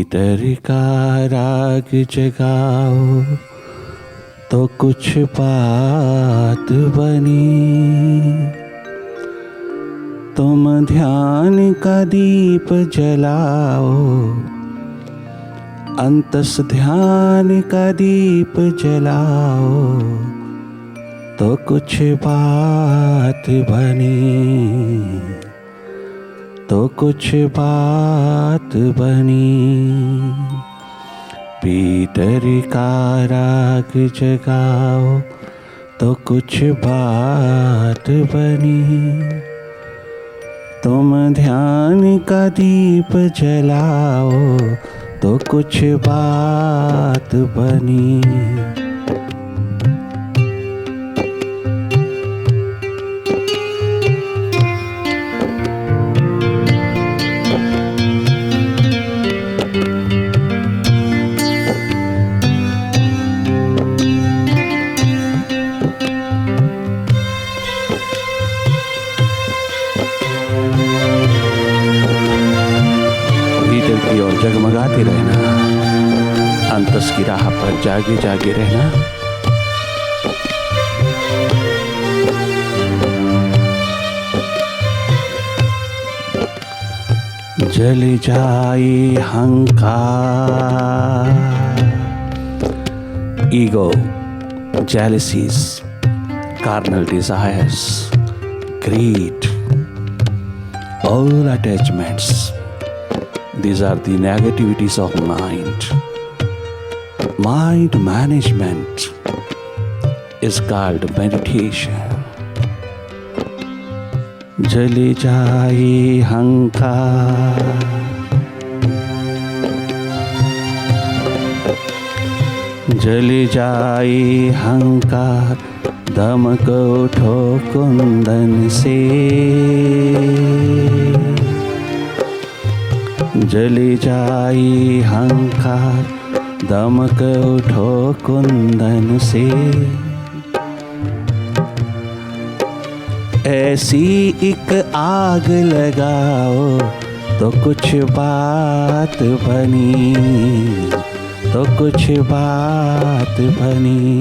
भीतर का राग जगाओ तो कुछ बात बनी। तुम ध्यान का दीप जलाओ, अंतस ध्यान का दीप जलाओ तो कुछ बात बनी, तो कुछ बात बनी। भीतर का राग जगाओ तो कुछ बात बनी। तुम ध्यान का दीप जलाओ तो कुछ बात बनी। की ओर जगमगाते रहना, अंतस की राह पर जागे जागे रहना। जल जाए हंकार, ego, jealousies, carnal desires, greed, all attachments. These are the negativities of mind. Mind management is called meditation. जले जाए हंकार, जले जाए हंकार, दमक उठो कुंदन से। जले जाए हंकार, दमक उठो कुंदन से। ऐसी एक आग लगाओ तो कुछ बात बनी, तो कुछ बात बनी।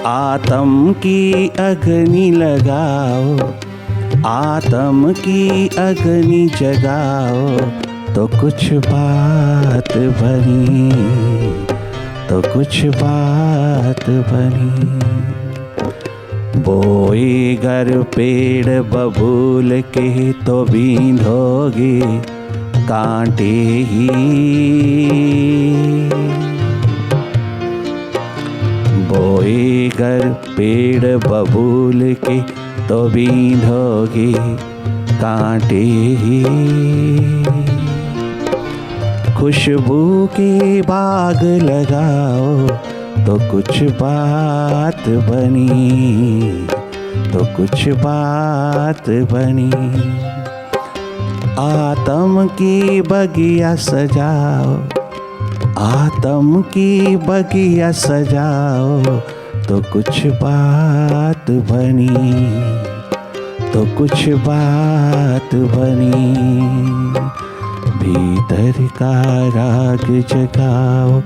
आत्म की अग्नि लगाओ, आत्म की अग्नि जगाओ तो कुछ बात बनी, तो कुछ बात बनी। बोए गर पेड़ बबूल के तो बींधोगे कांटे ही। बोए गर पेड़ बबूल के तो बींधोगे कांटे ही। खुशबू के बाग लगाओ तो कुछ बात बनी, तो कुछ बात बनी। आत्म की बगिया सजाओ, आत्म की बगिया सजाओ तो कुछ बात बनी, तो कुछ बात बनी। भीतर का राग जगाओ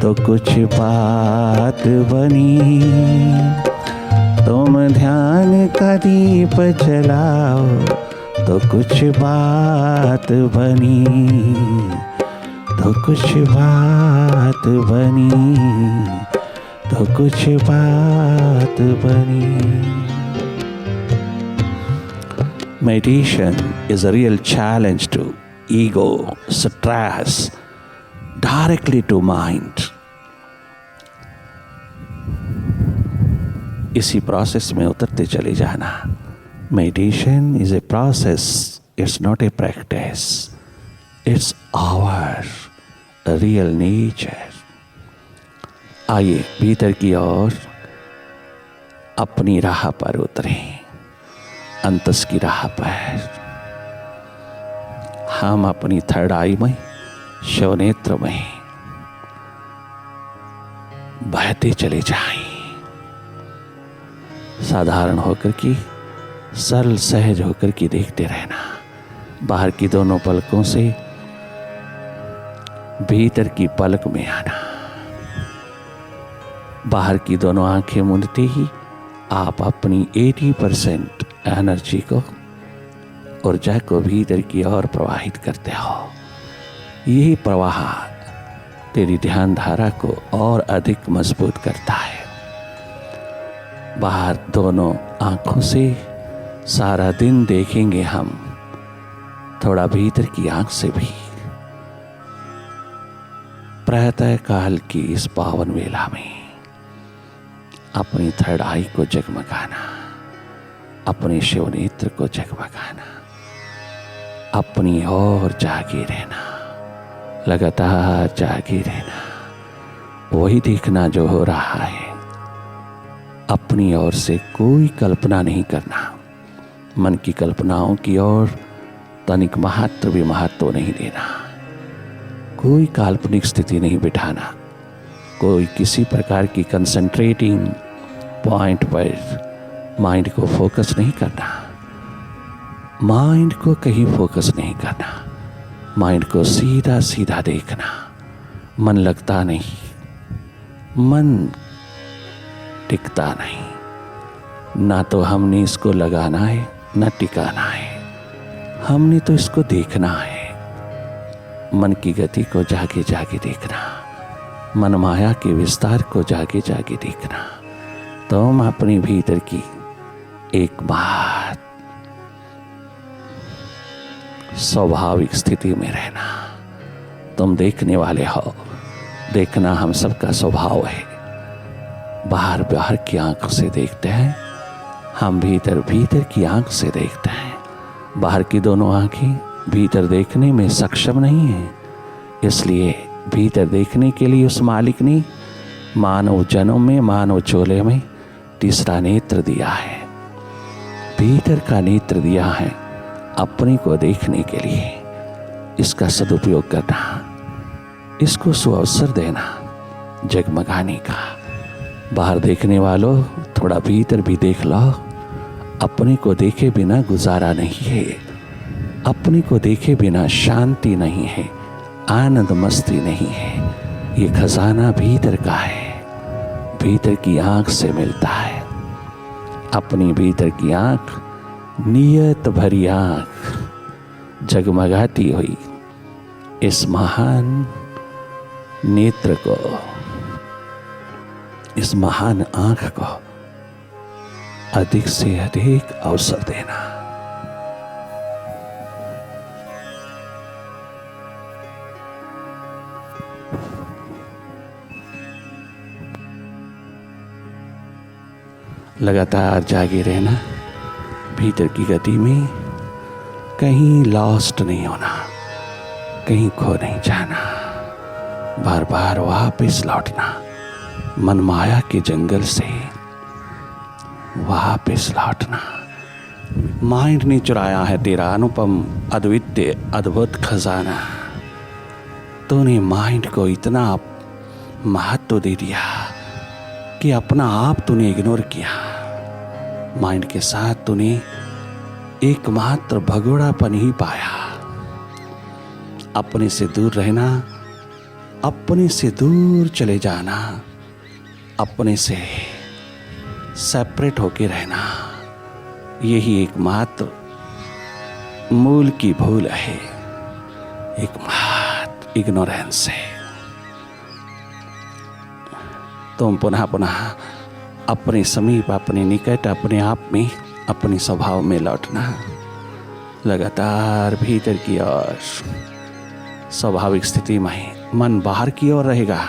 तो कुछ बात बनी। तुम ध्यान का दीप जलाओ तो कुछ बात बनी, तो कुछ बात बनी, तो कुछ बात बनी। Meditation is a real challenge to ego, stress, directly to mind. इसी प्रोसेस में उतरते चले जाना। Meditation is a process, it's not a practice. It's our real nature. आइए भीतर की ओर अपनी राह पर उतरें, अंतस की राह पर। हम अपनी थर्ड आई में, शवनेत्र में बहते चले जाएं। साधारण होकर की, सरल सहज होकर की देखते रहना। बाहर की दोनों पलकों से भीतर की पलक में आना। बाहर की दोनों आंखें मूंदते ही आप अपनी 80% एनर्जी को, ऊर्जा को भीतर की ओर प्रवाहित करते हो। यही प्रवाह तेरी ध्यान धारा को और अधिक मजबूत करता है। बाहर दोनों आंखों से सारा दिन देखेंगे हम, थोड़ा भीतर की आंख से भी। प्रातः काल की इस पावन वेला में अपनी थर्ड आई को जगमगाना, अपने शिव नेत्र को जगमगाना, अपनी ओर जागे रहना, लगातार जागे रहना, वही देखना जो हो रहा है। अपनी ओर से कोई कल्पना नहीं करना, मन की कल्पनाओं की ओर तनिक महत्व भी महत्व नहीं देना, कोई काल्पनिक स्थिति नहीं बिठाना, कोई किसी प्रकार की कंसंट्रेटिंग पॉइंट पर माइंड को फोकस नहीं करना, माइंड को कहीं फोकस नहीं करना, माइंड को सीधा सीधा देखना। मन लगता नहीं, मन टिकता नहीं। ना तो हमने इसको लगाना है ना टिकाना है, हमने तो इसको देखना है। मन की गति को जागे जागे देखना, मन माया के विस्तार को जागे जागे देखना। तुम अपने भीतर की एक बात स्वाभाविक स्थिति में रहना। तुम देखने वाले हो, देखना हम सबका स्वभाव है। बाहर बाहर की आंख से देखते हैं, हम भीतर भीतर की आंख से देखते हैं। बाहर की दोनों आंखें भीतर देखने में सक्षम नहीं है, इसलिए भीतर देखने के लिए उस मालिक ने मानव जन्म में, मानव चोले में तीसरा नेत्र दिया है। भीतर का नेत्र दिया है अपने को देखने के लिए। इसका सदुपयोग करना, इसको सुअवसर देना जगमगाने का। बाहर देखने वालों, थोड़ा भीतर भी देख लो। अपने को देखे बिना गुजारा नहीं है, अपने को देखे बिना शांति नहीं है, आनंद मस्ती नहीं है। ये खजाना भीतर का है, भीतर की आंख से मिलता है। अपनी भीतर की आंख, नियत भरी आंख जगमगाती हुई इस महान नेत्र को, इस महान आंख को अधिक से अधिक अवसर देना। लगातार जागे रहना, भीतर की गति में कहीं लॉस्ट नहीं होना, कहीं खो नहीं जाना, बार बार वापस लौटना। मन माया के जंगल से वापस लौटना। माइंड ने चुराया है तेरा अनुपम अद्वितीय अद्भुत खजाना। तूने माइंड को इतना महत्व दे दिया कि अपना आप तूने इग्नोर किया। माइंड के साथ तूने एकमात्र भगोड़ापन ही पाया। अपने से दूर रहना, अपने से दूर चले जाना, अपने से सेपरेट होके रहना, यही एकमात्र मूल की भूल है, एकमात्र इग्नोरेंस है। तुम पुनः पुनः अपने समीप, अपने निकट, अपने आप में, अपने स्वभाव में लौटना। लगातार भीतर की ओर स्वाभाविक स्थिति में। मन बाहर की ओर रहेगा,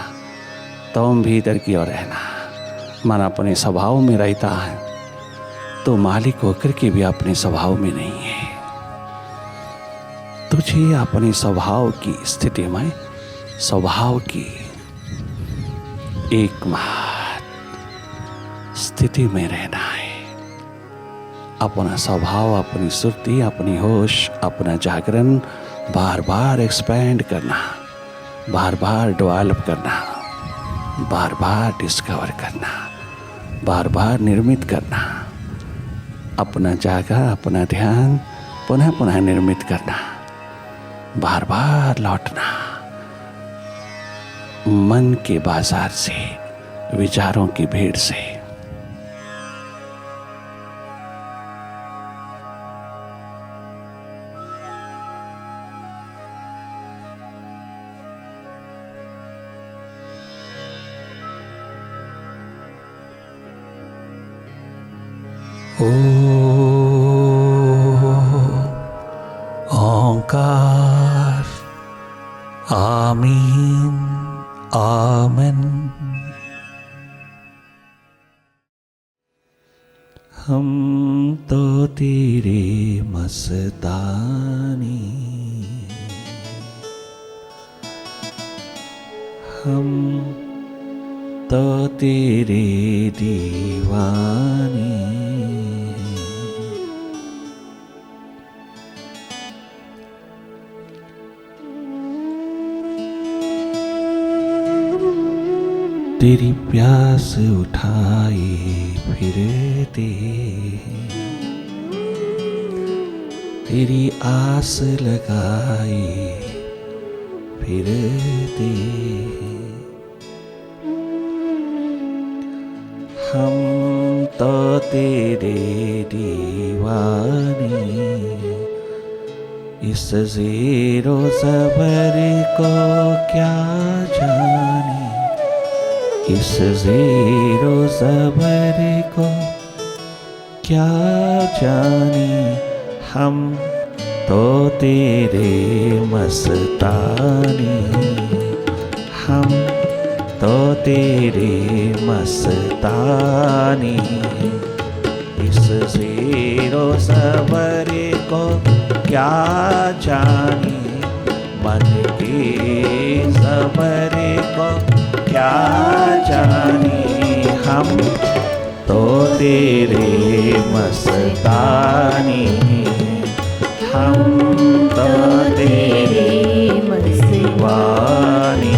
तुम भीतर की ओर रहना। मन अपने स्वभाव में रहता है तो मालिक होकर के भी अपने स्वभाव में नहीं है। तुझे अपने स्वभाव की स्थिति में, स्वभाव की एकमात्र स्थिति में रहना है। अपना स्वभाव, अपनी सुरती, अपनी होश, अपना जागरण बार बार एक्सपैंड करना, बार बार डेवलप करना, बार बार डिस्कवर करना, बार बार निर्मित करना। अपना जागा, अपना ध्यान पुनः पुनः निर्मित करना, बार बार लौटना। मन के बाजार से, विचारों की भीड़ से। ओंकार, आमीन, आमेन। हम तो तेरे मस्तानी, हम तो तेरे दीवानी। तेरी प्यास उठाए फिरते, तेरी आस लगाए फिरते। हम तो तेरे दीवाने, इस ज़ेरो ज़बर को क्या जाने, इस ज़ेरो ज़बर को क्या जाने। हम तो तेरे मस्तानी, हम तो तेरे मस्तानी। इस ज़ेरो ज़बर को क्या जाने, मन के ज़बर को क्या जाने। हम तो तेरे मस्तानी, हम तो तेरे दीवानी।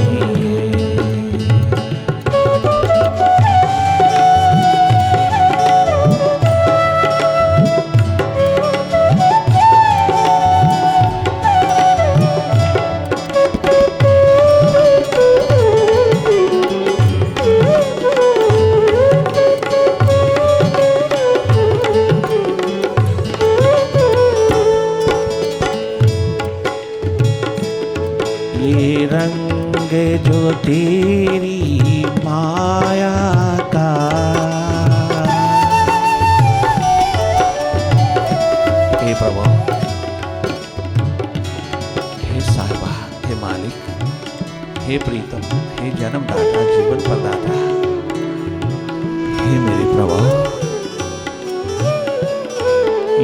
ये रंग जो तेरी माया का, हे प्रभु, हे साहिबा, हे मालिक, हे प्रीतम, हे जन्मदाता, जीवन प्रदाता, हे मेरे प्रभु।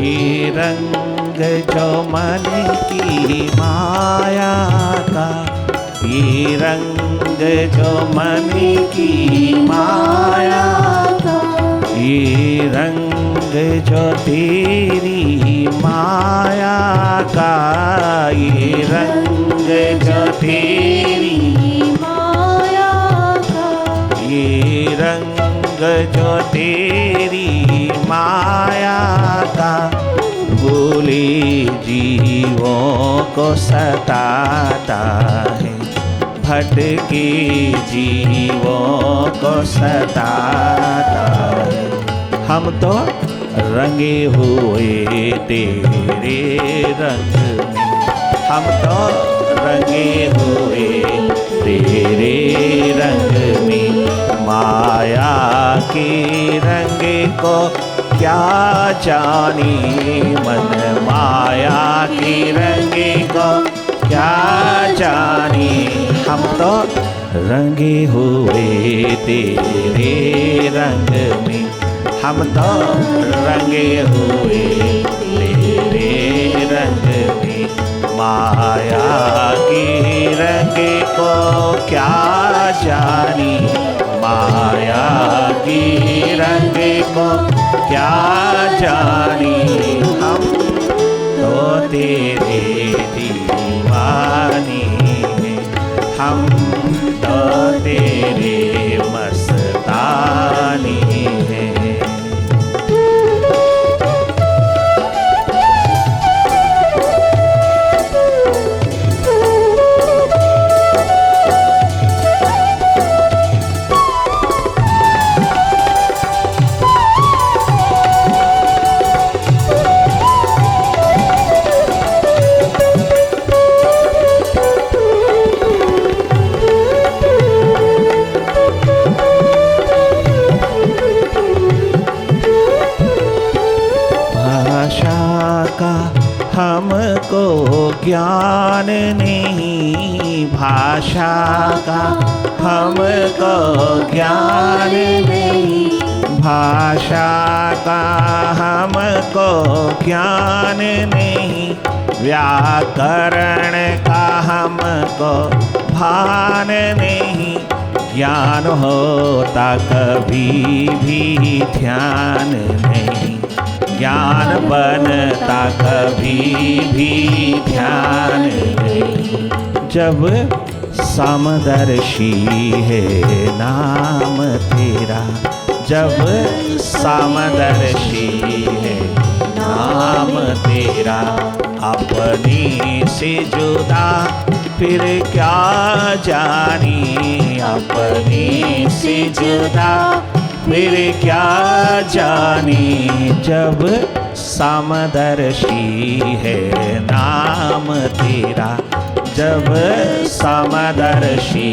ये रंग जो मन की माया का, ये रंग जो मन की माया का, ये रंग जो तेरी माया का, ये रंग जो तेरी माया का, ये रंग जो तेरी माया का, भूले जीवों को सताता है, भटके जीवों को सताता है। हम तो रंगे हुए तेरे रंग में, हम तो रंगे हुए तेरे रंग में। माया के रंग को क्या जाने, मन माया की रंग को क्या जाने। हम तो रंगे हुए तेरे रंग में, हम तो रंगे हुए तेरे रंग में। माया की रंग को क्या जाने, माया की रंग को क्या जाने। हम तो तेरे दीवाने हैं, हम तो तेरे मस्तानी हैं। ज्ञान नहीं भाषा का, हमको ज्ञान नहीं भाषा का, हमको ज्ञान नहीं व्याकरण का, हमको भान नहीं। ज्ञान होता कभी भी ध्यान नहीं, ज्ञान बनता कभी भी ध्यान नहीं। जब समदर्शी है नाम तेरा, जब समदर्शी है नाम तेरा, अपनी से जुदा फिर क्या जानी, अपनी से जुदा फिर क्या जानी। जब समदर्शी है नाम तेरा, जब समदर्शी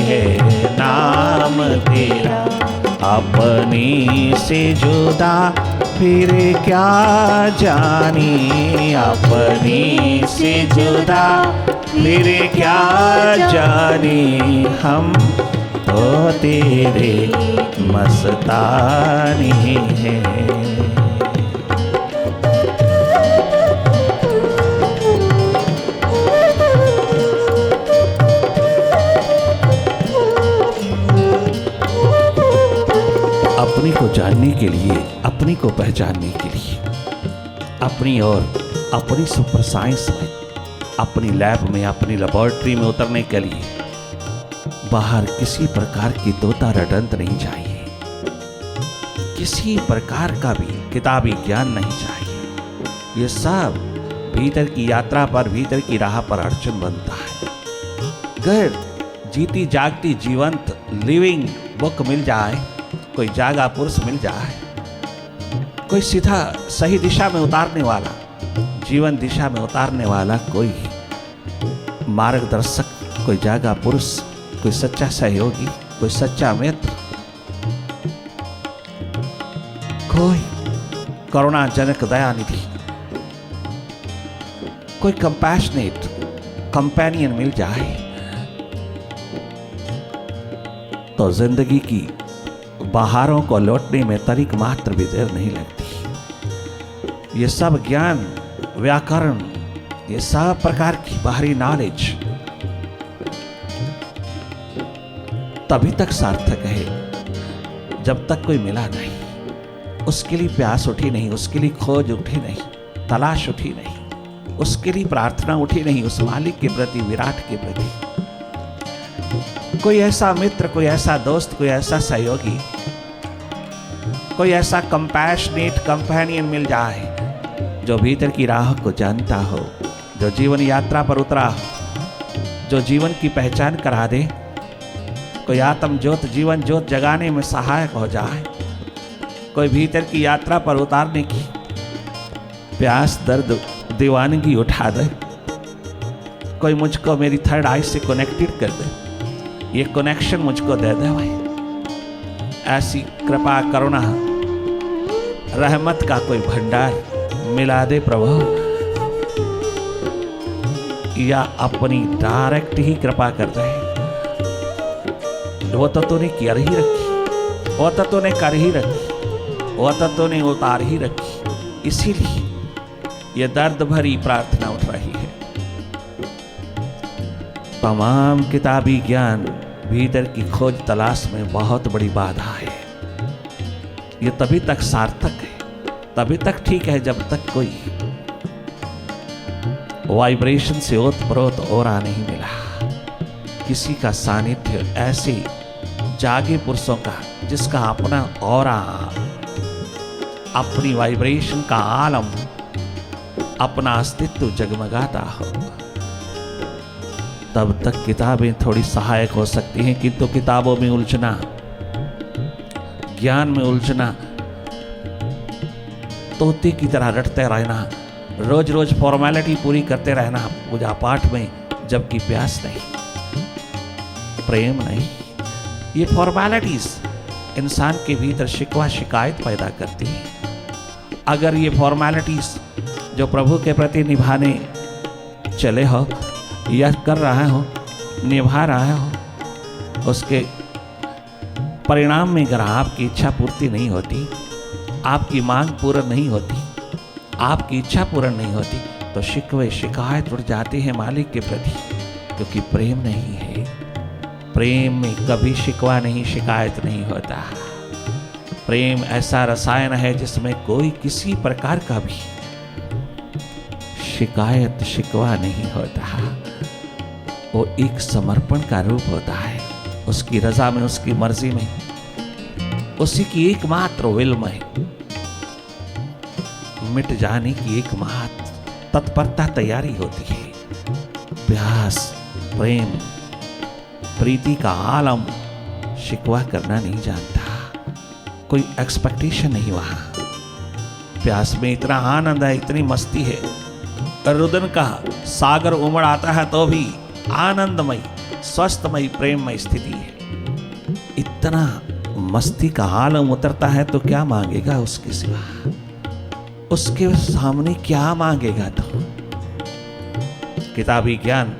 है नाम तेरा, अपनी से जुदा फिर क्या जानी, अपनी से जुदा फिर क्या जानी। हम तो तेरे मस्तानी हैं। अपने को जानने के लिए, अपने को पहचानने के लिए, अपनी और अपनी सुपर साइंस में, अपनी लैब में, अपनी लेबोरेटरी में उतरने के लिए बाहर किसी प्रकार की तोता रटंत नहीं चाहिए, किसी प्रकार का भी किताबी ज्ञान नहीं चाहिए। ये सब भीतर की यात्रा पर, भीतर की राह पर अड़चन बनता है। अगर जीती जागती जीवंत लिविंग बुक मिल जाए, कोई जागा पुरुष मिल जाए, कोई सीधा सही दिशा में उतारने वाला, जीवन दिशा में उतारने वाला कोई मार्गदर्शक, कोई जागा पुरुष, कोई सच्चा सहयोगी, कोई सच्चा मित्र, कोई करुणाजनक दयानिधि, कोई कंपैशनेट कंपेनियन मिल जाए तो जिंदगी की बहारों को लौटने में तरीक मात्र भी देर नहीं लगती। ये सब ज्ञान, व्याकरण, ये सब प्रकार की बाहरी नॉलेज तभी तक सार्थक है जब तक कोई मिला नहीं, उसके लिए प्यास उठी नहीं, उसके लिए खोज उठी नहीं, तलाश उठी नहीं, उसके लिए प्रार्थना उठी नहीं, उस मालिक के प्रति, विराट के प्रति। कोई ऐसा मित्र, कोई ऐसा दोस्त, कोई ऐसा सहयोगी, कोई ऐसा कंपैशनेट कंपेनियन मिल जाए जो भीतर की राह को जानता हो, जो जीवन यात्रा पर उतरा हो, जो जीवन की पहचान करा दे, कोई आत्म ज्योत, जीवन ज्योत जगाने में सहायक हो जाए, कोई भीतर की यात्रा पर उतारने की प्यास, दर्द, दीवानगी उठा दे, कोई मुझको मेरी थर्ड आई से कनेक्टेड कर दे, ये कनेक्शन मुझको दे दे भाई। ऐसी कृपा, करुणा, रहमत का कोई भंडार मिला दे प्रभु, या अपनी डायरेक्ट ही कृपा कर दे। वो तो तूने कर ही रखी, वो तो तूने कर ही रखी, वो तो तूने उतार ही रखी, इसीलिए ये दर्द भरी प्रार्थना उठ रही है। तमाम किताबी ज्ञान भीतर की खोज तलाश में बहुत बड़ी बाधा है। ये तभी तक सार्थक है, तभी तक ठीक है जब तक कोई वाइब्रेशन से ओतप्रोत ओरा नहीं मिला, किसी का सानिध्य, ऐसे जागे पुरुषों का जिसका अपना ओरा, अपनी वाइब्रेशन का आलम, अपना अस्तित्व जगमगाता हो, तब तक किताबें थोड़ी सहायक हो सकती हैं। किंतु किताबों में उलझना, ज्ञान में उलझना, तोते की तरह रटते रहना, रोज रोज फॉर्मेलिटी पूरी करते रहना पूजा पाठ में, जबकि प्यास नहीं, प्रेम नहीं। ये फॉर्मेलिटीज इंसान के भीतर शिकवा शिकायत पैदा करती है। अगर ये फॉर्मेलिटीज जो प्रभु के प्रति निभाने चले हो या कर रहे हो, निभा रहे हो, उसके परिणाम में अगर आपकी इच्छा पूर्ति नहीं होती, आपकी मांग पूर्ण नहीं होती, आपकी इच्छा पूर्ण नहीं होती, तो शिकवे शिकायत उठ जाती है मालिक के प्रति, क्योंकि प्रेम नहीं है। प्रेम में कभी शिकवा नहीं, शिकायत नहीं होता। प्रेम ऐसा रसायन है जिसमें कोई किसी प्रकार का भी शिकायत शिकवा नहीं होता। वो एक समर्पण का रूप होता है, उसकी रजा में, उसकी मर्जी में, उसी की एकमात्र विल में मिट जाने की एकमात्र तत्परता तैयारी होती है। प्यास, प्रेम, प्रीति का आलम शिकवा करना नहीं जानता, कोई एक्सपेक्टेशन नहीं वहां। प्यास में इतना आनंद है, इतनी मस्ती है, रुदन का सागर उमड़ आता है तो भी आनंदमय, स्वस्थमय, प्रेममय स्थिति है। इतना मस्ती का आलम उतरता है तो क्या मांगेगा उसके सिवा, उसके सामने क्या मांगेगा। तो किताबी ज्ञान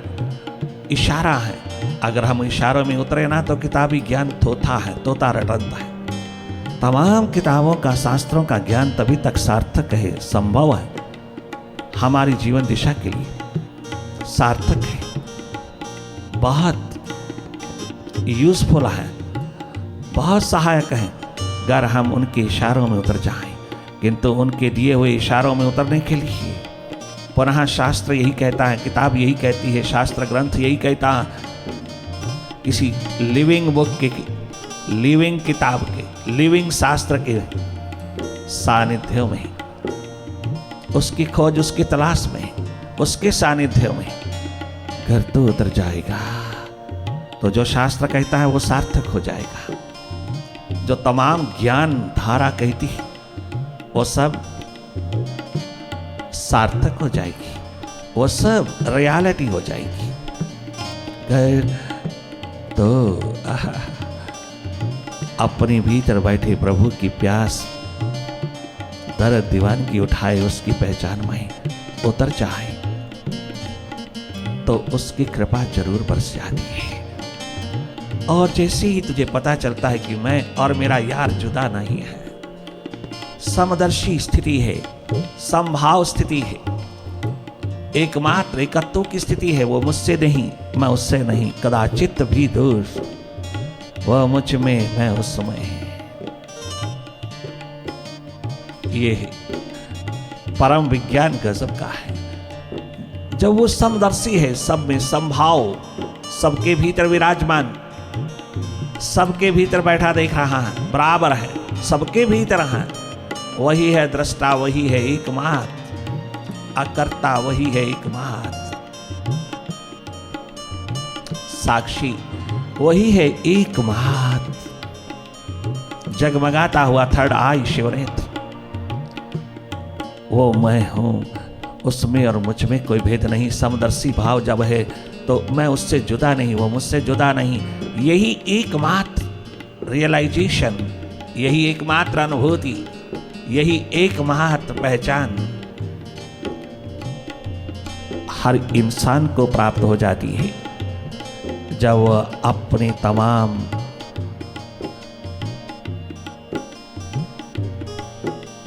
इशारा है, अगर हम इशारों में उतरे ना तो किताबी ज्ञान थोथा है, तोता रटंता है। तमाम किताबों का, शास्त्रों का ज्ञान तभी तक सार्थक है, संभव है, हमारी जीवन दिशा के लिए सार्थक है, बहुत यूजफुल है, बहुत सहायक है, अगर हम उनके इशारों में उतर जाएं। किंतु उनके दिए हुए इशारों में उतरने के लिए पुनः शास्त्र यही कहता है, किताब यही कहती है, शास्त्र ग्रंथ यही कहता है, किसी लिविंग बुक के, लिविंग किताब के, लिविंग शास्त्र के सानिध्य में, उसकी खोज, उसकी तलाश में, उसके सानिध्य में घर तो उतर जाएगा, तो जो शास्त्र कहता है वो सार्थक हो जाएगा। जो तमाम ज्ञान धारा कहती है वो सब सार्थक हो जाएगी, वो सब रियलिटी हो जाएगी। घर तो अपने भीतर बैठे प्रभु की प्यास दर्द दीवानगी उठाए, उसकी पहचान में उतर जाए तो उसकी कृपा जरूर बरस जाती है। और जैसे ही तुझे पता चलता है कि मैं और मेरा यार जुदा नहीं है, समदर्शी स्थिति है, समभाव स्थिति है, एकमात्र एकत्व की स्थिति है, वो मुझसे नहीं, मैं उससे नहीं, कदाचित भी दूर, वह मुझ में, मैं उसमें। ये परम विज्ञान गजब का है। जब वो समदर्शी है, सब में समभाव, सबके भीतर विराजमान, सबके भीतर बैठा देख रहा है, बराबर है, सबके भीतर है, वही है दृष्टा, वही है एकमात्र अकर्ता, वही है एकमात्र साक्षी, वही है एकमात्र जगमगाता हुआ थर्ड आई शिवनेत्र, वो मैं हूं, उसमें और मुझ में कोई भेद नहीं। समदर्शी भाव जब है तो मैं उससे जुदा नहीं, वो मुझसे जुदा नहीं। यही एकमात्र रियलाइजेशन, यही एकमात्र अनुभूति, यही एकमात्र पहचान हर इंसान को प्राप्त हो जाती है जब वह अपने तमाम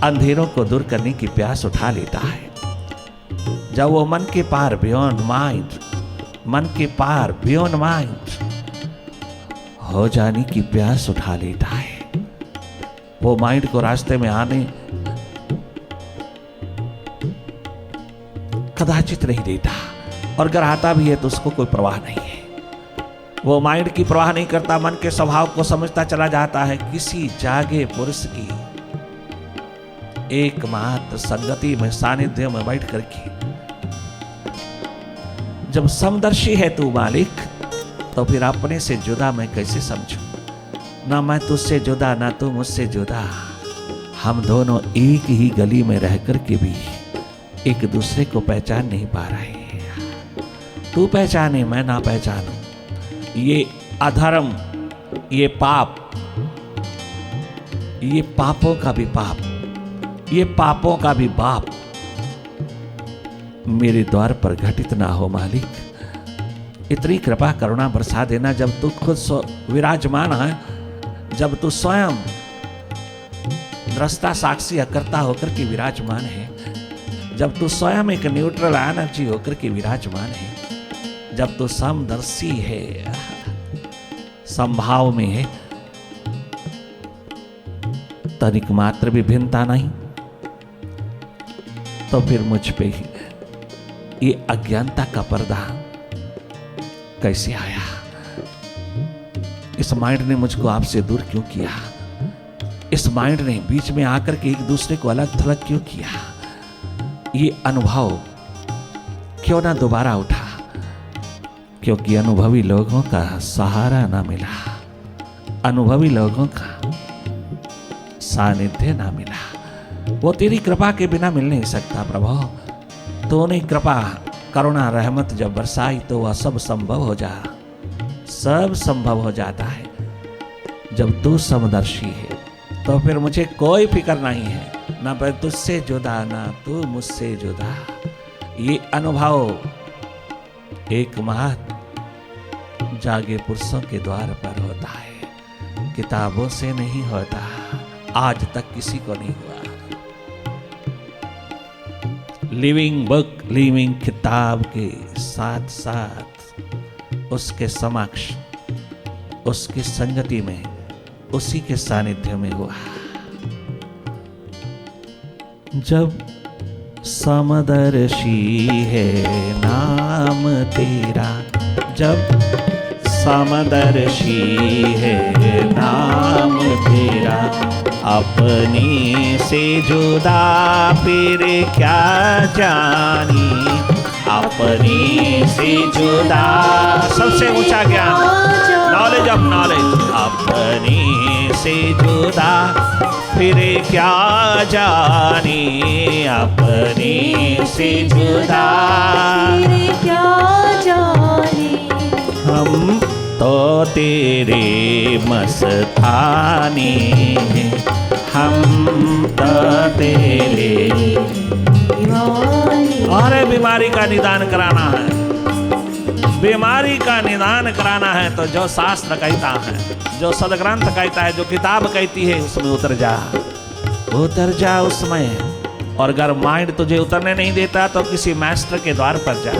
अंधेरों को दूर करने की प्यास उठा लेता है, जब वो मन के पार, बियॉन्ड माइंड, मन के पार, बियॉन्ड माइंड हो जाने की प्यास उठा लेता है। वो माइंड को रास्ते में आने कदाचित नहीं देता, और अगर आता भी है तो उसको कोई परवाह नहीं है। वो माइंड की परवाह नहीं करता, मन के स्वभाव को समझता चला जाता है। किसी जागे पुरुष की एकमात्र संगति में, सानिध्य में बैठ करके जब समदर्शी है तू मालिक, तो फिर अपने से जुदा मैं कैसे समझूं? ना मैं तुझसे जुदा, ना तू मुझसे जुदा, हम दोनों एक ही गली में रह कर के भी एक दूसरे को पहचान नहीं पा रहे। तू पहचाने, मैं ना पहचानूं, ये अधर्म, ये पाप, ये पापों का भी पाप, ये पापों का भी बाप, मेरे द्वार पर घटित ना हो मालिक। इतनी कृपा करुणा बरसा देना जब तू खुद विराजमान है, जब तू स्वयं दृष्टा साक्षी अकर्ता होकर के विराजमान है, जब तू स्वयं एक न्यूट्रल एनर्जी होकर के विराजमान है, जब तू समदर्शी है, संभाव में है, तनिक मात्र भी भिन्नता नहीं, तो फिर मुझ पे ये अज्ञानता का पर्दा कैसे आया? इस माइंड ने मुझको आपसे दूर क्यों किया? इस माइंड ने बीच में आकर के एक दूसरे को अलग थलग क्यों किया? ये अनुभव क्यों ना दोबारा उठा? क्योंकि अनुभवी लोगों का सहारा ना मिला, अनुभवी लोगों का सानिध्य ना मिला। वो तेरी कृपा के बिना मिल नहीं सकता प्रभु। तूने कृपा करुणा रहमत जब बरसाई तो वह सब संभव हो जाता है। जब तू समदर्शी है तो फिर मुझे कोई फिक्र नहीं है, ना मैं तुझसे जुदा ना तू मुझसे जुदा। ये अनुभव एकमात्र जागे पुरुषों के द्वार पर होता है, किताबों से नहीं होता। आज तक किसी को नहीं हुआ। लिविंग बुक, लिविंग किताब के साथ साथ उसके समक्ष, उसकी संगति में, उसी के सानिध्य में हुआ। जब समदर्शी है नाम तेरा, जब समदर्शी है नाम तेरा, अपने से जुदा फिर क्या जानी, अपने से जुदा। सबसे ऊंचा ज्ञान, नॉलेज ऑफ नॉलेज। अपने से जुदा फिर क्या जानी, अपने से जुदा फिर क्या जानी। हम तो तेरे मस्तानी हैं, हम तो तेरे दीवानी। अरे बीमारी का निदान कराना है, बीमारी का निदान कराना है तो जो शास्त्र कहता है, जो सदग्रंथ कहता है, जो किताब कहती है उसमें उतर जा उसमें। और अगर माइंड तुझे उतरने नहीं देता तो किसी मास्टर के द्वार पर जा,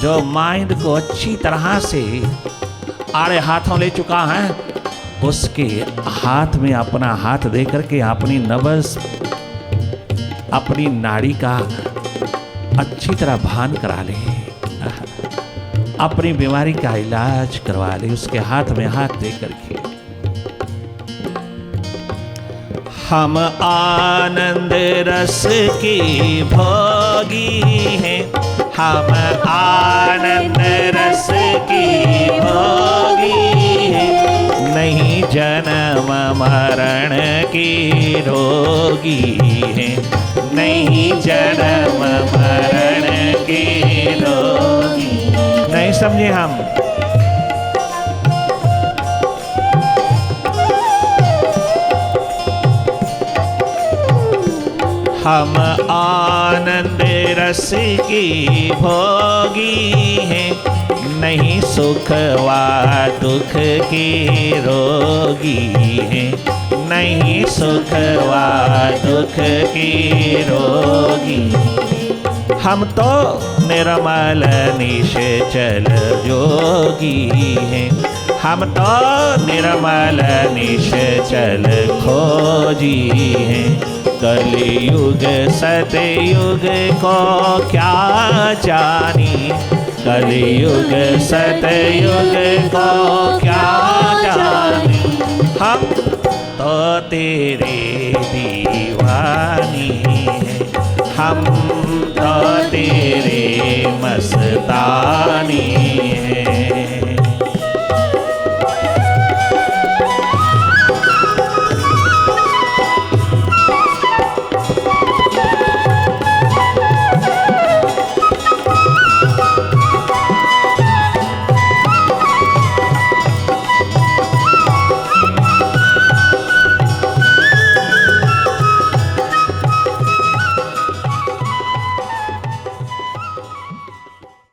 जो माइंड को अच्छी तरह से आड़े हाथों ले चुका है, उसके हाथ में अपना हाथ दे करके अपनी नब्ज, अपनी नाड़ी का अच्छी तरह भान करा ले, अपनी बीमारी का इलाज करवा ले, उसके हाथ में हाथ दे करके। हम आनंद रस की भोगी हैं, हम आनंद रस की भोगी हैं, नहीं जन्म मरण की रोगी हैं, नहीं जन्म मरण की रोगी। नहीं समझे हम? हम आनंद रस की भोगी हैं, नहीं सुख व दुख की रोगी हैं, नहीं सुख व दुख की रोगी। हम तो निर्मल निश्चल योगी हैं, हम तो निर्मल निश्चल खोजी हैं, कलयुग सतयुग को क्या जानी, कलयुग सतयुग को क्या जानी। हम तो तेरे